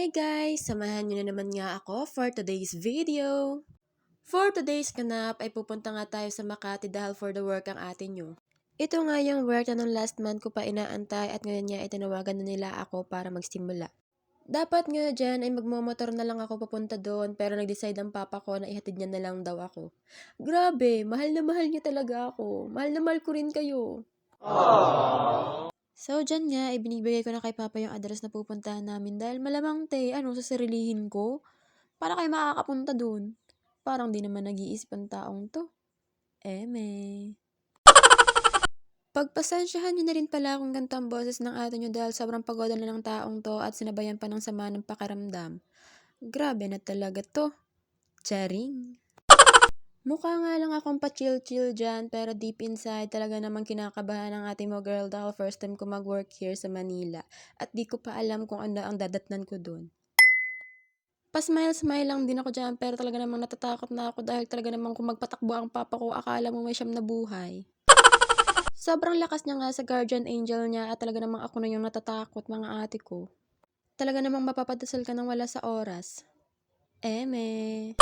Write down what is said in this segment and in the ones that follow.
Hey guys! Samahan nyo na naman nga ako for today's video. For today's ganap ay pupunta nga tayo sa Makati dahil for the work ang atin nyo. Ito nga yung work na nung last month ko pa inaantay at ngayon nga itinawagan na nila ako para magsimula. Dapat nga dyan ay magmamotor na lang ako papunta doon pero nag-decide ang papa ko na ihatid niya na lang daw ako. Grabe, mahal na mahal niya talaga ako. Mahal na mahal ko rin kayo. So, dyan nga, ibinibigay ko na kay Papa yung address na pupuntahan namin dahil malamang sasarilihin ko? Para kayo makakapunta dun. Parang di naman nag-iisip ang taong to. Eme. Pagpasensyahan nyo na rin pala kung ganito ang boses ng ate nyo dahil sobrang pagoda na ng taong to at sinabayan pa ng sama ng pakiramdam. Grabe na talaga to. Charing. Mukha nga lang akong pa-chill-chill dyan pero deep inside talaga namang kinakabahan ang ating mo girl dahil first time ko mag-work here sa Manila at di ko pa alam kung ano ang dadatnan ko dun. Pa-smile-smile lang din ako dyan pero talaga namang natatakot na ako dahil talaga namang kung magpatakbo ang papa ko akala mo may siyam na buhay. Sobrang lakas niya nga sa guardian angel niya at talaga namang ako na yung natatakot mga ate ko. Talaga namang mapapadasal ka ng wala sa oras. Eme.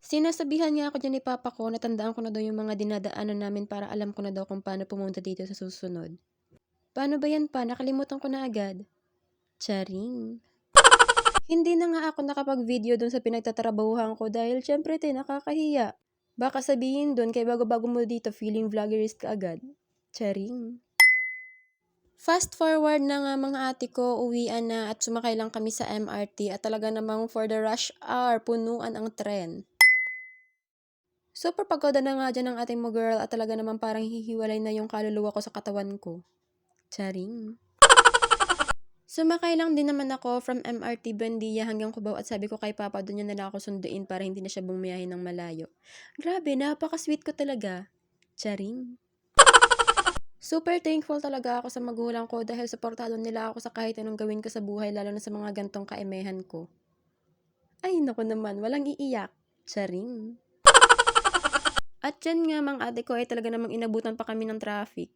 Sinasabihan nga ako dyan ni papa ko, natandaan ko na daw yung mga dinadaanan namin para alam ko na daw kung paano pumunta dito sa susunod. Paano ba yan pa? Nakalimutan ko na agad. Charing. Hindi na nga ako nakapag-video dun sa pinagtatrabahuhan ko dahil syempre nakakahiya. Baka sabihin dun kay bago-bago mo dito feeling vloggerist ka agad. Charing. Fast forward na nga mga ate ko, uwian na at sumakay lang kami sa MRT at talaga namang for the rush hour, punuan ang tren. Super pagoda na nga dyan ang ating mo girl at talaga naman parang hihiwalay na yung kaluluwa ko sa katawan ko. Charing. Sumakay lang din naman ako from MRT Buendia hanggang Cubao at sabi ko kay Papa doon niya na lang ako sunduin para hindi na siya bumiyahin ng malayo. Grabe, napaka-sweet ko talaga. Charing. Super thankful talaga ako sa magulang ko dahil suportado nila ako sa kahit anong gawin ko sa buhay lalo na sa mga gantong kaemehan ko. Ay, naku naman, walang iiyak. Charing. At yan nga mga ate ko ay talaga namang inabutan pa kami ng traffic.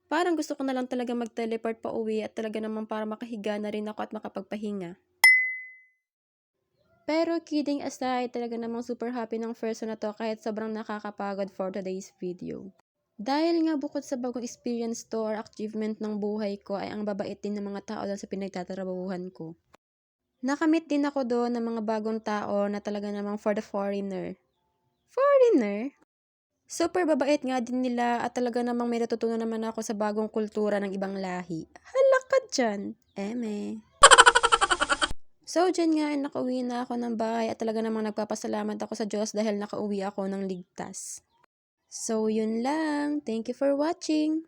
Parang gusto ko na lang talaga mag-teleport pa uwi at talaga namang para makahiga na rin ako at makapagpahinga. Pero kidding aside, talaga namang super happy ng person na to kahit sobrang nakakapagod for today's video. Dahil nga bukod sa bagong experience to or achievement ng buhay ko ay ang babait din ng mga tao doon sa pinagtatrabahuhan ko. Nakamit din ako doon ng mga bagong tao na talaga namang for the foreigner. Foreigner? Super babait nga din nila at talaga namang may natutunan naman ako sa bagong kultura ng ibang lahi. Hala ka dyan, eme. So, dyan nga ay nakauwi na ako ng bahay at talaga namang nagpapasalamat ako sa Diyos dahil nakauwi ako ng ligtas. So, yun lang. Thank you for watching.